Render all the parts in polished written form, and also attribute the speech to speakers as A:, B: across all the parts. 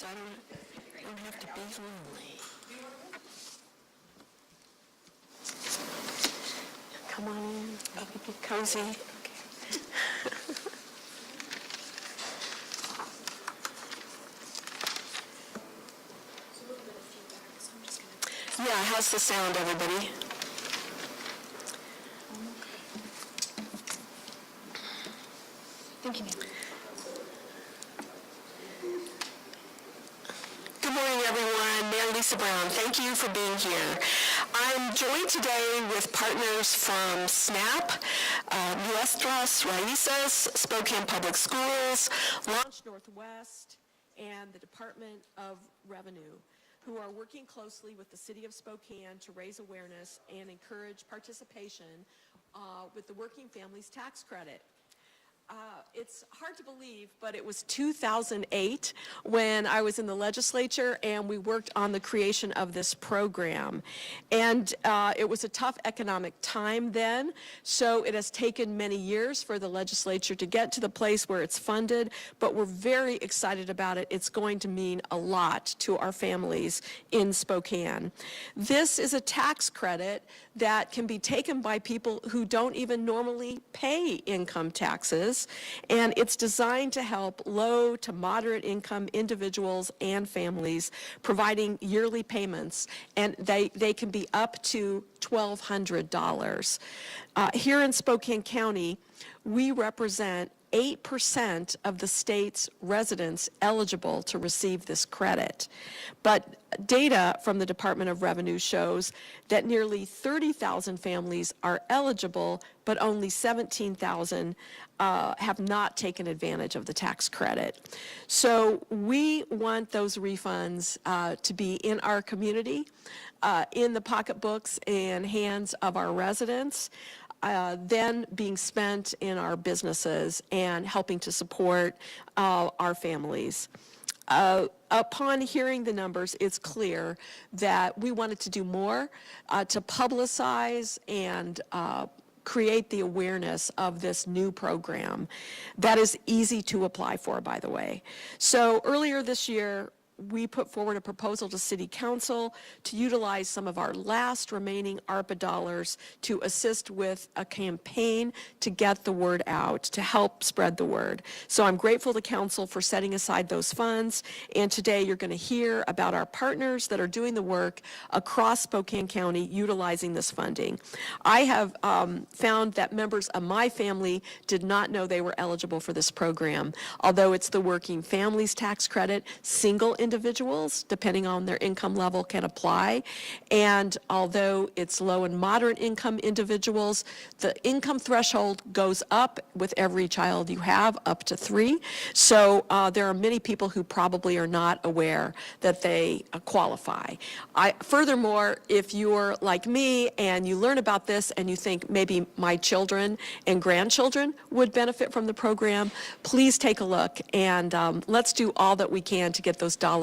A: so I don't have to be lonely. Come on in. Get cozy. Okay. Yeah, how's the sound, everybody?
B: Thank you.
A: Good morning, everyone. Mayor Lisa Brown, thank you for being here. I'm joined today with partners from SNAP, Nuestras Raices, Spokane Public Schools, Launch Northwest, and the Department of Revenue, who are working closely with the City of Spokane to raise awareness and encourage participation with the Working Families Tax Credit. It's hard to believe, but it was 2008 when I was in the legislature and we worked on the creation of this program. And it was a tough economic time then, so it has taken many years for the legislature to get to the place where it's funded, but we're very excited about it. It's going to mean a lot to our families in Spokane. This is a tax credit that can be taken by people who don't even normally pay income taxes, and it's designed to help low to moderate income individuals and families, providing yearly payments, and they can be up to $1,200. Here in Spokane County, we represent 8% of the state's residents eligible to receive this credit. But data from the Department of Revenue shows that nearly 30,000 families are eligible, but only 17,000 have not taken advantage of the tax credit. So we want those refunds to be in our community, in the pocketbooks and hands of our residents, then being spent in our businesses and helping to support our families. Upon hearing the numbers, it's clear that we wanted to do more to publicize and create the awareness of this new program that is easy to apply for, by the way. So earlier this year, we put forward a proposal to City Council to utilize some of our last remaining ARPA dollars to assist with a campaign to get the word out, to help spread the word. So I'm grateful to Council for setting aside those funds, and today you're going to hear about our partners that are doing the work across Spokane County utilizing this funding. I have found that members of my family did not know they were eligible for this program. Although it's the Working Families Tax Credit, single individuals, depending on their income level, can apply. And although it's low and moderate income individuals, the income threshold goes up with every child you have, up to 3. So there are many people who probably are not aware that they qualify. Furthermore, if you're like me and you learn about this and you think maybe my children and grandchildren would benefit from the program, please take a look and let's do all that we can to get those dollars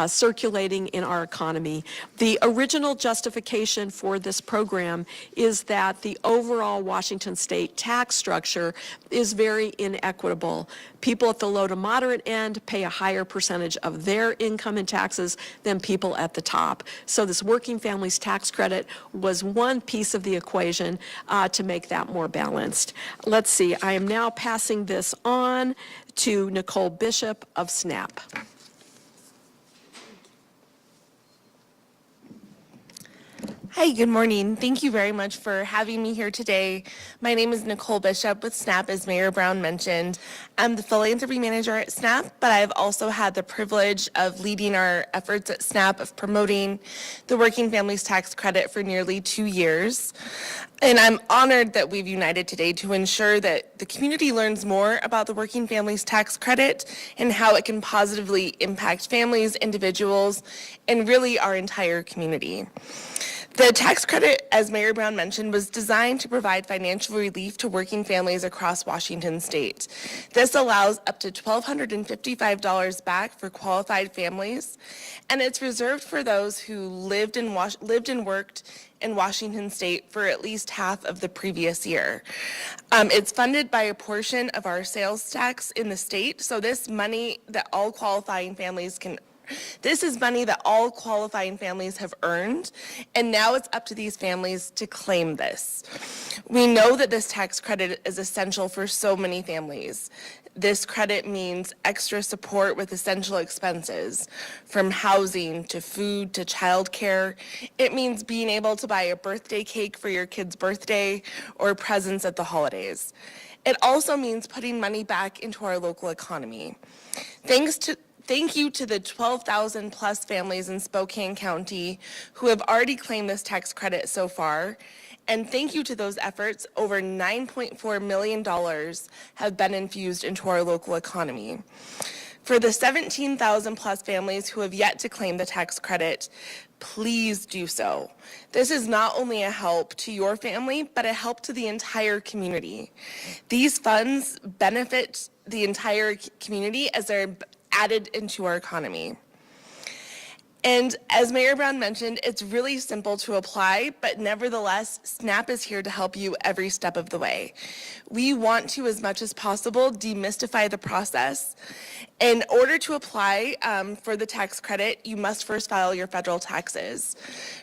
A: circulating in our economy. The original justification for this program is that the overall Washington state tax structure is very inequitable. People at the low to moderate end pay a higher percentage of their income in taxes than people at the top. So this Working Families Tax Credit was one piece of the equation to make that more balanced. Let's see, I am now passing this on to Nicole Bishop of SNAP.
C: Hi, good morning. Thank you very much for having me here today. My name is Nicole Bishop with SNAP, as Mayor Brown mentioned. I'm the philanthropy manager at SNAP, but I've also had the privilege of leading our efforts at SNAP of promoting the Working Families Tax Credit for nearly 2 years. And I'm honored that we've united today to ensure that the community learns more about the Working Families Tax Credit and how it can positively impact families, individuals, and really our entire community. The The tax credit, as Mayor Brown mentioned, was designed to provide financial relief to working families across Washington state. This allows up to $1,255 back for qualified families, and it's reserved for those who lived and worked in Washington state for at least half of the previous year. It's funded by a portion of our sales tax in the state, so this is money that all qualifying families have earned, and now it's up to these families to claim this. We know that this tax credit is essential for so many families. This credit means extra support with essential expenses, from housing to food to childcare. It means being able to buy a birthday cake for your kid's birthday or presents at the holidays. It also means putting money back into our local economy. Thank you to the 12,000 plus families in Spokane County who have already claimed this tax credit so far. And thank you to those efforts, over $9.4 million have been infused into our local economy. For the 17,000 plus families who have yet to claim the tax credit, please do so. This is not only a help to your family, but a help to the entire community. These funds benefit the entire community as they're added into our economy. And as Mayor Brown mentioned, it's really simple to apply, but nevertheless, SNAP is here to help you every step of the way. We want to, as much as possible, demystify the process. In order to apply for the tax credit, you must first file your federal taxes.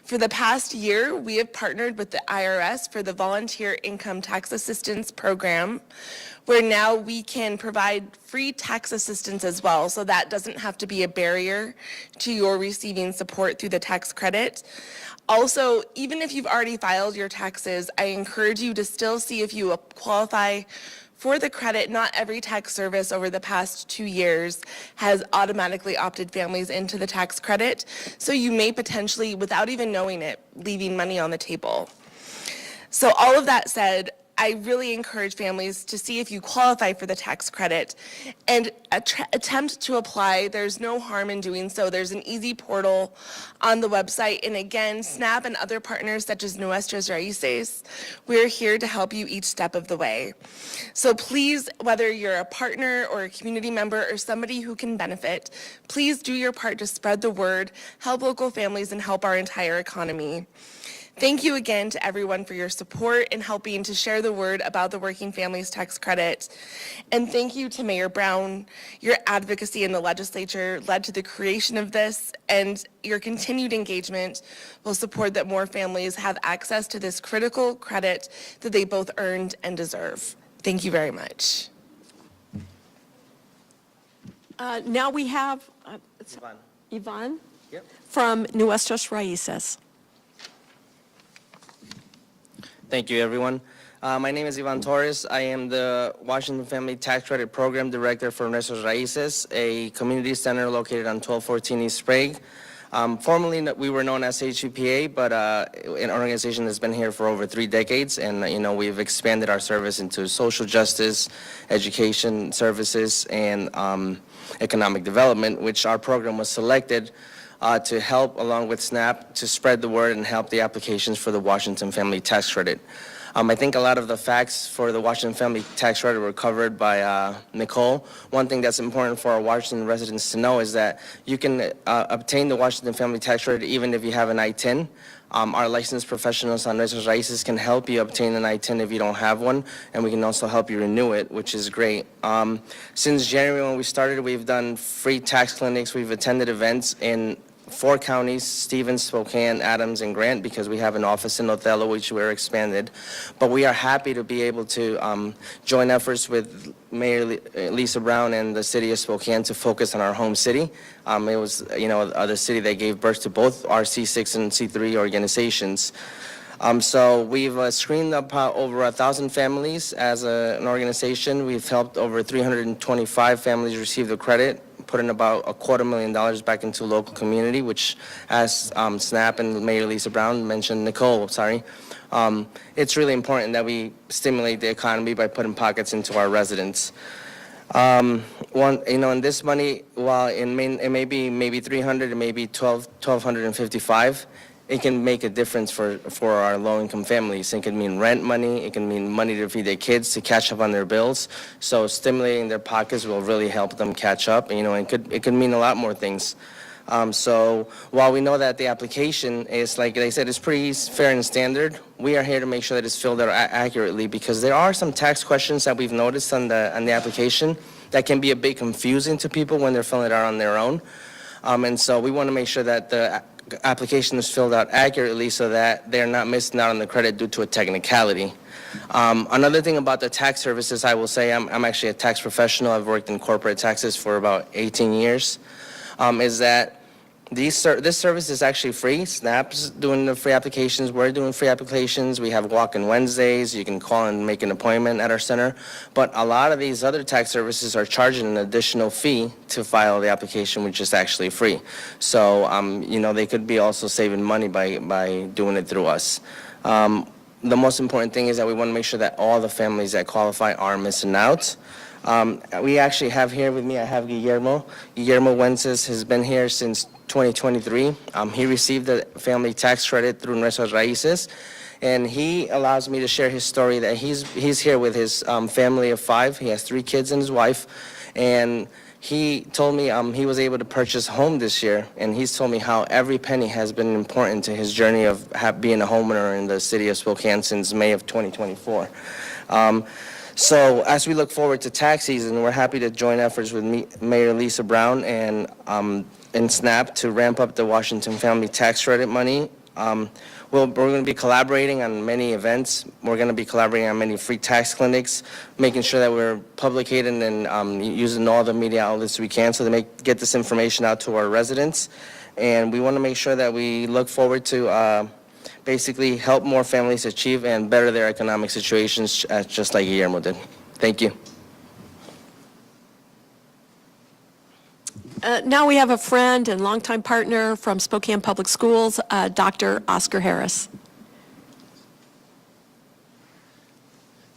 C: For the past year, we have partnered with the IRS for the Volunteer Income Tax Assistance Program, where now we can provide free tax assistance as well, so that doesn't have to be a barrier to your receiving support through the tax credit. Also, even if you've already filed your taxes, I encourage you to still see if you qualify for the credit. Not every tax service over the past 2 years has automatically opted families into the tax credit, so you may potentially, without even knowing it, leaving money on the table. So all of that said, I really encourage families to see if you qualify for the tax credit and attempt to apply. There's no harm in doing so. There's an easy portal on the website. And again, SNAP and other partners such as Nuestras Raices, we're here to help you each step of the way. So please, whether you're a partner or a community member or somebody who can benefit, please do your part to spread the word, help local families, and help our entire economy. Thank you again to everyone for your support in helping to share the word about the Working Families Tax Credit. And thank you to Mayor Brown. Your advocacy in the legislature led to the creation of this, and your continued engagement will support that more families have access to this critical credit that they both earned and deserve. Thank you very much.
D: Now we have Yvonne from Nuestras Raices.
E: Thank you, everyone. My name is Ivan Torres. I am the Washington Family Tax Credit Program Director for Nuestras Raices, a community center located on 1214 East Sprague. Formerly, we were known as HUPA, but an organization that's been here for over 3 decades, and we've expanded our service into social justice, education services, and economic development, which our program was selected to help, along with SNAP, to spread the word and help the applications for the Washington Family Tax Credit. I think a lot of the facts for the Washington Family Tax Credit were covered by Nicole. One thing that's important for our Washington residents to know is that you can obtain the Washington Family Tax Credit even if you have an I-10. Our licensed professionals on Nuestras Raices can help you obtain an I-10 if you don't have one, and we can also help you renew it, which is great. Since January when we started, we've done free tax clinics. We've attended events in 4 counties, Stevens, Spokane, Adams, and Grant, because we have an office in Othello, which we're expanded. But we are happy to be able to join efforts with Mayor Lisa Brown and the city of Spokane to focus on our home city. It was, the city that gave birth to both our C6 and C3 organizations. So we've screened about over 1,000 families as an organization. We've helped over 325 families receive the credit, put in about $250,000 back into local community, which, as SNAP and Mayor Lisa Brown mentioned, it's really important that we stimulate the economy by putting pockets into our residents. And this money, while it may be maybe $300, it may be $1,255. it can make a difference for our low-income families. It can mean rent money. It can mean money to feed their kids, to catch up on their bills. So stimulating their pockets will really help them catch up. You know, it could mean a lot more things. So while we know that the application is, like they said, is pretty fair and standard, we are here to make sure that it's filled out accurately, because there are some tax questions that we've noticed on the application that can be a bit confusing to people when they're filling it out on their own. And so we want to make sure that the application is filled out accurately so that they're not missing out on the credit due to a technicality. Another thing about the tax services, I will say, I'm actually a tax professional. I've worked in corporate taxes for about 18 years. Is that this service is actually free. SNAP's doing the free applications. We're doing free applications. We have walk-in Wednesdays. You can call and make an appointment at our center. But a lot of these other tax services are charging an additional fee to file the application, which is actually free. So, you know, they could be also saving money by doing it through us. The most important thing is that we want to make sure that all the families that qualify aren't missing out. We actually have here with me, I have Guillermo. Guillermo Wences has been here since 2023. He received the family tax credit through Nuestras Raices, and he allows me to share his story that he's here with his family of 5. He has 3 kids and his wife, and he told me he was able to purchase a home this year, and he's told me how every penny has been important to his journey of being a homeowner in the city of Spokane since May of 2024. So as we look forward to tax season, we're happy to join efforts with Mayor Lisa Brown and SNAP to ramp up the Washington Family Tax Credit money. We're going to be collaborating on many events. We're going to be collaborating on many free tax clinics, making sure that we're publicating and using all the media outlets we can so to get this information out to our residents. And we want to make sure that we look forward to basically help more families achieve and better their economic situations, just like Guillermo did. Thank you.
D: Now we have a friend and longtime partner from Spokane Public Schools, Dr. Oscar Harris.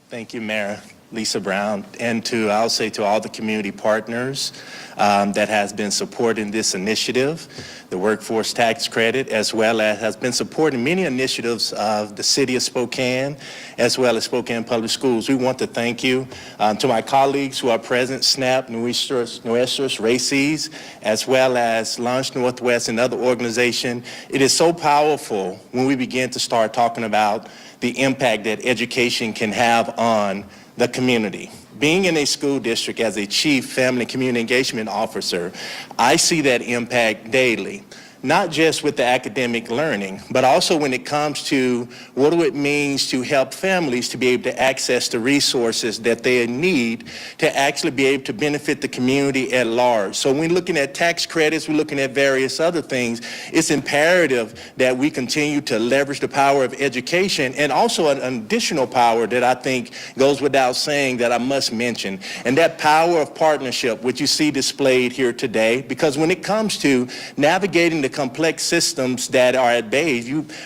F: Thank you, Mayor Lisa Brown, and I'll say to all the community partners that has been supporting this initiative, the workforce tax credit, as well as has been supporting many initiatives of the city of Spokane, as well as Spokane Public Schools. We want to thank you. To my colleagues who are present, SNAP, Nuestras Raices, as well as Launch Northwest and other organizations. It is so powerful when we begin to start talking about the impact that education can have on the community. Being in a school district as a chief family community engagement officer, I see that impact daily. Not just with the academic learning, but also when it comes to what it means to help families to be able to access the resources that they need to actually be able to benefit the community at large. So when we're looking at tax credits, we're looking at various other things, it's imperative that we continue to leverage the power of education, and also an additional power that I think goes without saying that I must mention, and that power of partnership, which you see displayed here today, because when it comes to navigating the complex systems that are at bay,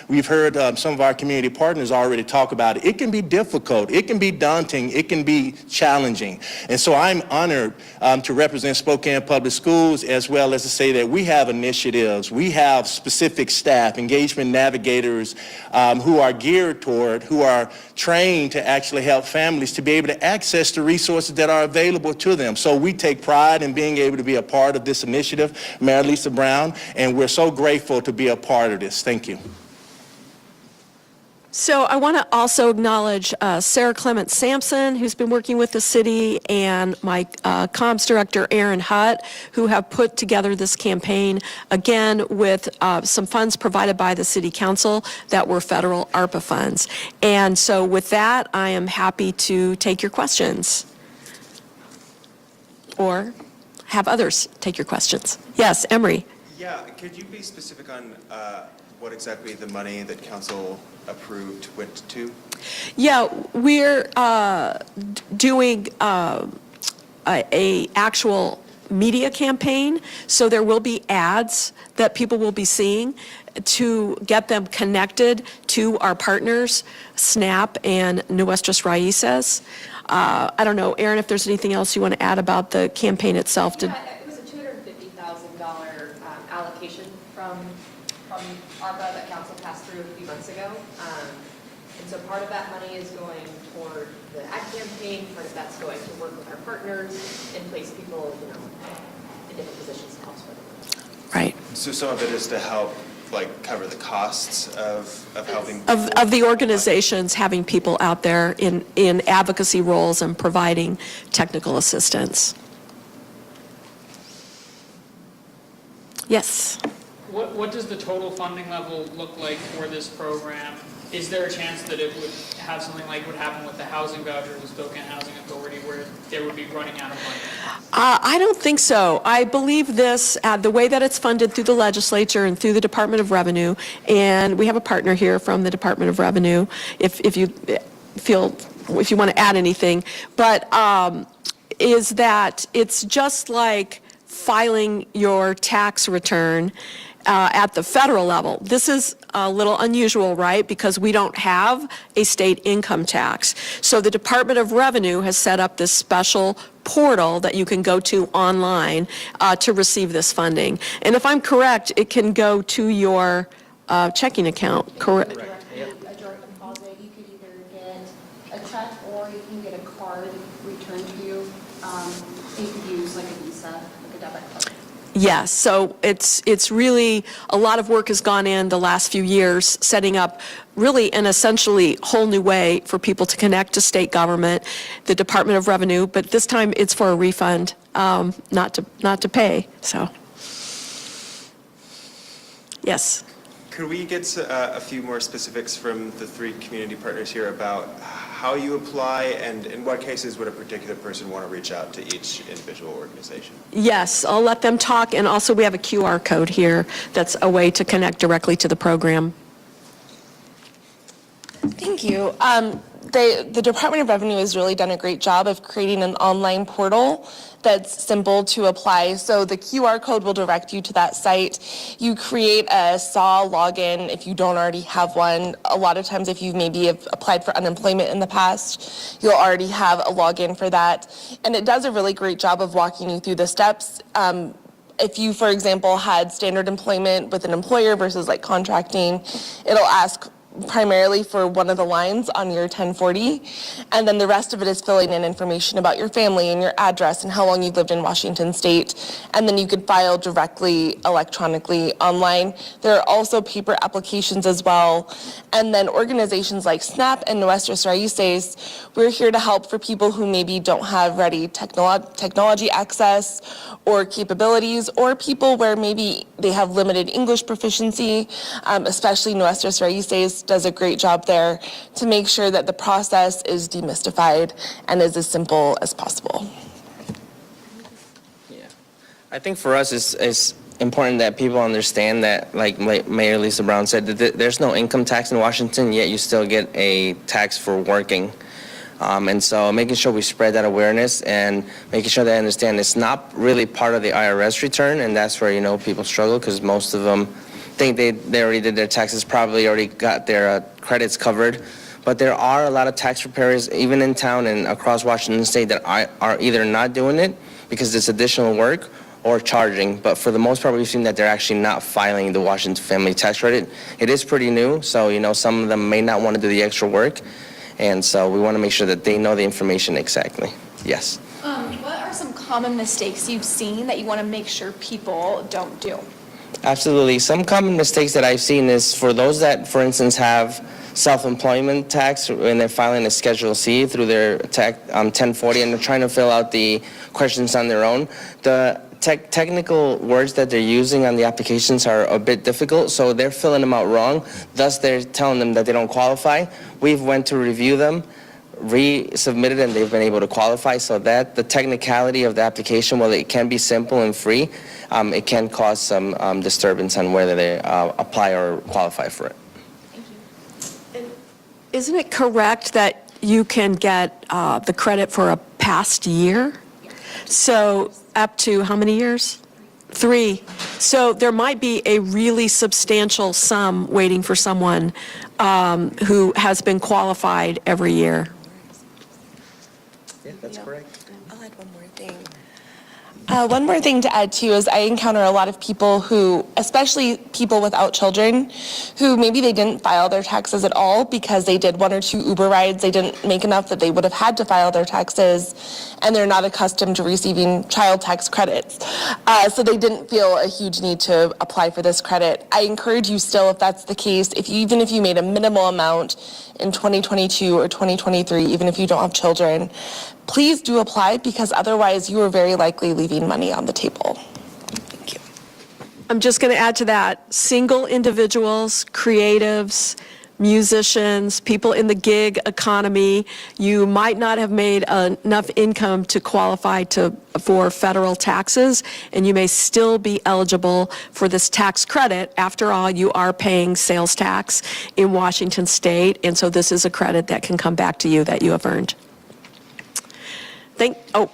F: we've heard some of our community partners already talk about it. It can be difficult, it can be daunting, it can be challenging. And so I'm honored to represent Spokane Public Schools, as well as to say that we have initiatives, we have specific staff, engagement navigators who are geared toward, who are trained to actually help families to be able to access the resources that are available to them. So we take pride in being able to be a part of this initiative, Mayor Lisa Brown, and we're so grateful to be a part of this. Thank you.
D: So I want to also acknowledge Sarah Clement Sampson, who's been working with the city, and my comms director, Aaron Hutt, who have put together this campaign, again, with some funds provided by the city council that were federal ARPA funds. And so with that, I am happy to take your questions, or have others take your questions. Yes, Emery.
G: Yeah, could you be specific on what exactly the money that council approved went to?
D: Yeah, we're doing a actual media campaign, so there will be ads that people will be seeing to get them connected to our partners, SNAP and Nuestras Raices. I don't know, Aaron, if there's anything else you want to add about the campaign itself.
B: Yeah, it was a $250,000 allocation from ARPA that council ago. And so part of that money is going toward the ad campaign, part of that's going to work with our partners and place people, in different positions to help spread the word.
D: Right.
G: So some of it is to help, like, cover the costs of helping.
D: Of the organizations having people out there in advocacy roles and providing technical assistance. Yes.
H: What does the total funding level look like for this program? Is there a chance that it would have something like what happened with the housing voucher, the Spokane Housing Authority, where they would be running out of money?
D: I don't think so. I believe this, the way that it's funded through the legislature and through the Department of Revenue, and we have a partner here from the Department of Revenue, if you want to add anything, but is that it's just like filing your tax return at the federal level. This is a little unusual, right? Because we don't have a state income tax. So the Department of Revenue has set up this special portal that you can go to online to receive this funding. And if I'm correct, it can go to your checking account, correct?
I: A direct deposit, you could either get a check or you can get a card returned to you. You could use like a Visa, like a debit card.
D: Yes, so it's really, a lot of work has gone in the last few years, setting up really an essentially whole new way for people to connect to state government, the Department of Revenue, but this time it's for a refund, not to pay, so. Yes.
G: Could we get a few more specifics from the three community partners here about how you apply and in what cases would a particular person want to reach out to each individual organization?
D: Yes, I'll let them talk, and also we have a QR code here that's a way to connect directly to the program.
C: Thank you. The Department of Revenue has really done a great job of creating an online portal that's simple to apply. So the QR code will direct you to that site. You create a SAW login if you don't already have one. A lot of times if you maybe have applied for unemployment in the past, you'll already have a login for that. And it does a really great job of walking you through the steps. If you, for example, had standard employment with an employer versus like contracting, it'll ask primarily for one of the lines on your 1040, and then the rest of it is filling in information about your family and your address and how long you've lived in Washington State, and then you could file directly electronically online. There are also paper applications as well, and then organizations like SNAP and Nuestras Raices, we're here to help for people who maybe don't have ready technology access or capabilities, or people where maybe they have limited English proficiency, especially Nuestras Raices does a great job there to make sure that the process is demystified and is as simple as possible.
E: Yeah. I think for us it's important that people understand that, like Mayor Lisa Brown said, that there's no income tax in Washington, yet you still get a tax for working. And so making sure we spread that awareness and making sure they understand it's not really part of the IRS return, and that's where, people struggle because most of them think they already did their taxes, probably already got their credits covered. But there are a lot of tax preparers, even in town and across Washington State, that are either not doing it because it's additional work or charging. But for the most part, we've seen that they're actually not filing the Washington Family Tax Credit. It is pretty new, so some of them may not want to do the extra work. And so we want to make sure that they know the information exactly. Yes.
B: What are some common mistakes you've seen that you want to make sure people don't do?
E: Absolutely. Some common mistakes that I've seen is for those that, for instance, have self-employment tax and they're filing a Schedule C through their 1040 and they're trying to fill out the questions on their own. The technical words that they're using on the applications are a bit difficult, so they're filling them out wrong. Thus, they're telling them that they don't qualify. We've went to review them, resubmitted, and they've been able to qualify. So that the technicality of the application, while it can be simple and free, it can cause some disturbance on whether they apply or qualify for it.
D: Isn't it correct that you can get the credit for a past year? So up to how many years? 3. So there might be a really substantial sum waiting for someone who has been qualified every year.
E: Yeah, that's correct.
C: I'll add one more thing. One more thing to add too is I encounter a lot of people who, especially people without children, who maybe they didn't file their taxes at all because they did 1 or 2 Uber rides, they didn't make enough that they would have had to file their taxes, and they're not accustomed to receiving child tax credits. So they didn't feel a huge need to apply for this credit. I encourage you still, if that's the case, even if you made a minimal amount in 2022 or 2023, even if you don't have children, please do apply, because otherwise you are very likely leaving money on the table. Thank you.
D: I'm just going to add to that, single individuals, creatives, musicians, people in the gig economy, you might not have made enough income to qualify for federal taxes, and you may still be eligible for this tax credit. After all, you are paying sales tax in Washington State, and so this is a credit that can come back to you that you have earned.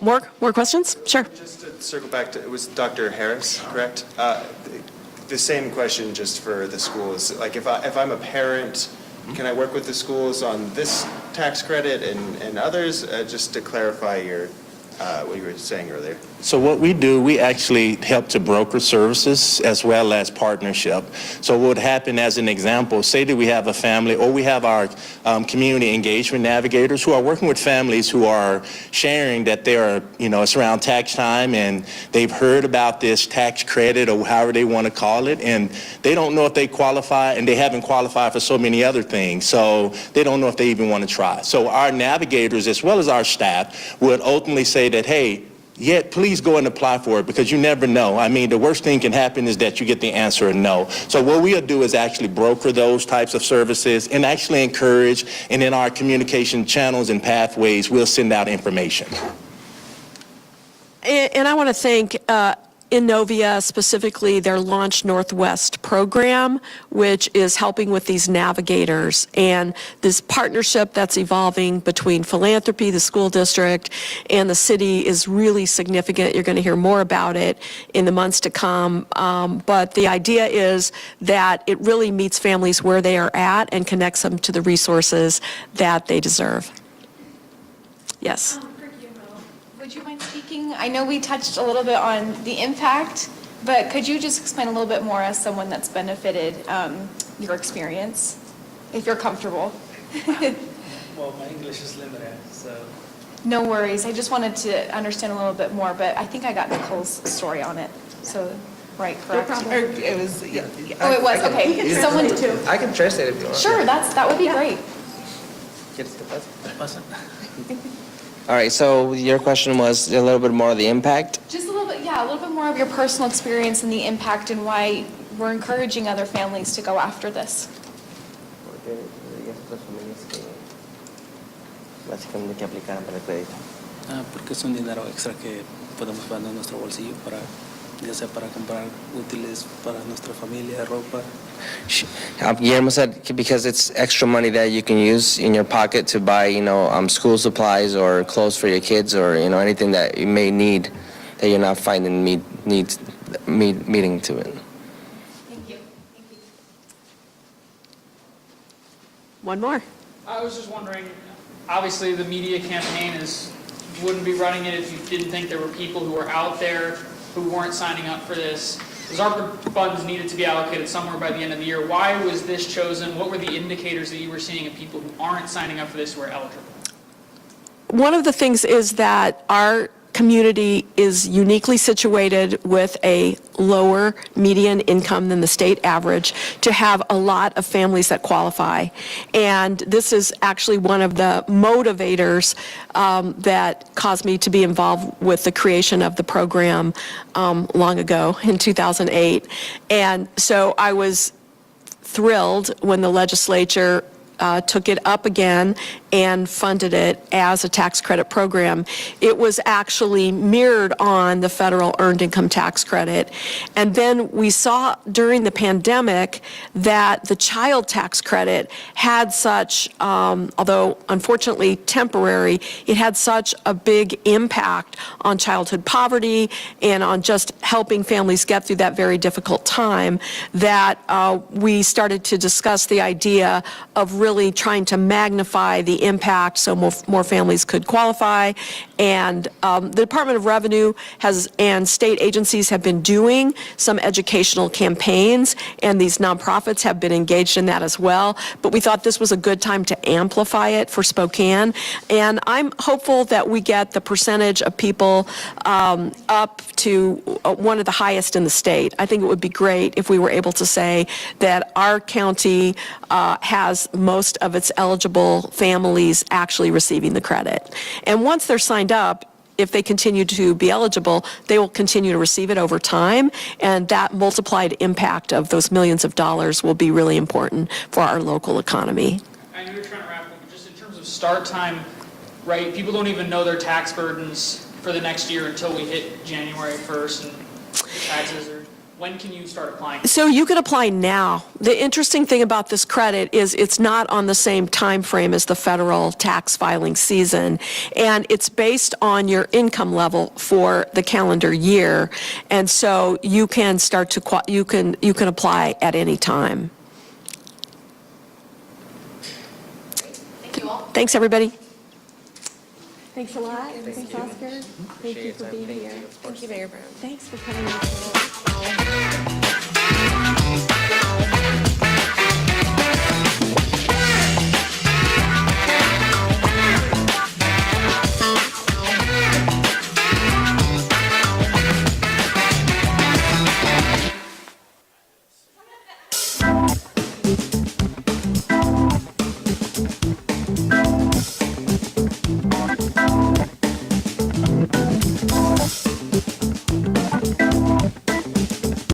D: More questions? Sure.
G: Just to circle back to, it was Dr. Harris, correct? The same question just for the schools. Like if I'm a parent, can I work with the schools on this tax credit and others? Just to clarify what you were saying earlier.
F: So what we do, we actually help to broker services as well as partnership. So what would happen, as an example, say that we have a family, or we have our community engagement navigators who are working with families who are sharing that it's around tax time and they've heard about this tax credit or however they want to call it, and they don't know if they qualify, and they haven't qualified for so many other things. So they don't know if they even want to try. So our navigators, as well as our staff, would ultimately say that, hey, please go and apply for it, because you never know. I mean, the worst thing can happen is that you get the answer no. So what we'll do is actually broker those types of services and actually encourage, and in our communication channels and pathways, we'll send out information.
D: And I want to thank Innovia, specifically their Launch Northwest program, which is helping with these navigators. And this partnership that's evolving between philanthropy, the school district, and the city is really significant. You're going to hear more about it in the months to come. But the idea is that it really meets families where they are at and connects them to the resources that they deserve. Yes.
J: Would you mind speaking? I know we touched a little bit on the impact, but could you just explain a little bit more as someone that's benefited your experience, if you're comfortable?
K: Well, my English is limited, so.
J: No worries. I just wanted to understand a little bit more, but I think I got Nicole's story on it. So, right, correct?
E: Or it was, yeah.
J: Oh, it was, okay. Someone did too.
E: I can translate if you want.
J: Sure, that would be great.
E: All right, so your question was a little bit more of the impact?
J: Just a little bit, yeah, a little bit more of your personal experience and the impact and why we're encouraging other families to go after this.
E: Básicamente que aplicaran para el crédito.
K: Porque es un dinero extra que podemos poner en nuestro bolsillo para, ya sea para comprar útiles para nuestra familia, ropa.
E: Guillermo said because it's extra money that you can use in your pocket to buy, school supplies or clothes for your kids, or anything that you may need that you're not finding meeting to it.
J: Thank you.
D: One more.
H: I was just wondering, obviously the media campaign wouldn't be running it if you didn't think there were people who were out there who weren't signing up for this. Those ARPA funds needed to be allocated somewhere by the end of the year. Why was this chosen? What were the indicators that you were seeing of people who aren't signing up for this who are eligible?
D: One of the things is that our community is uniquely situated with a lower median income than the state average to have a lot of families that qualify. And this is actually one of the motivators that caused me to be involved with the creation of the program long ago in 2008. And so I was thrilled when the legislature took it up again and funded it as a tax credit program. It was actually mirrored on the federal earned income tax credit. And then we saw during the pandemic that the child tax credit had such, although unfortunately temporary, it had such a big impact on childhood poverty and on just helping families get through that very difficult time that we started to discuss the idea of really trying to magnify the impact so more families could qualify. And the Department of Revenue and state agencies have been doing some educational campaigns, and these nonprofits have been engaged in that as well. But we thought this was a good time to amplify it for Spokane. And I'm hopeful that we get the percentage of people up to one of the highest in the state. I think it would be great if we were able to say that our county has most of its eligible families actually receiving the credit. And once they're signed up, if they continue to be eligible, they will continue to receive it over time, and that multiplied impact of those millions of dollars will be really important for our local economy.
H: I know you're trying to wrap up, but just in terms of start time, right, people don't even know their tax burdens for the next year until we hit January 1st and the taxes are, when can you start applying?
D: So you can apply now. The interesting thing about this credit is it's not on the same time frame as the federal tax filing season, and it's based on your income level for the calendar year, and so you can start to you can apply at any time.
B: Thank you all.
D: Thanks, everybody.
C: Thanks a lot. Thanks, Oscar. Thank you for being here.
E: Thank you,
C: Thanks for coming.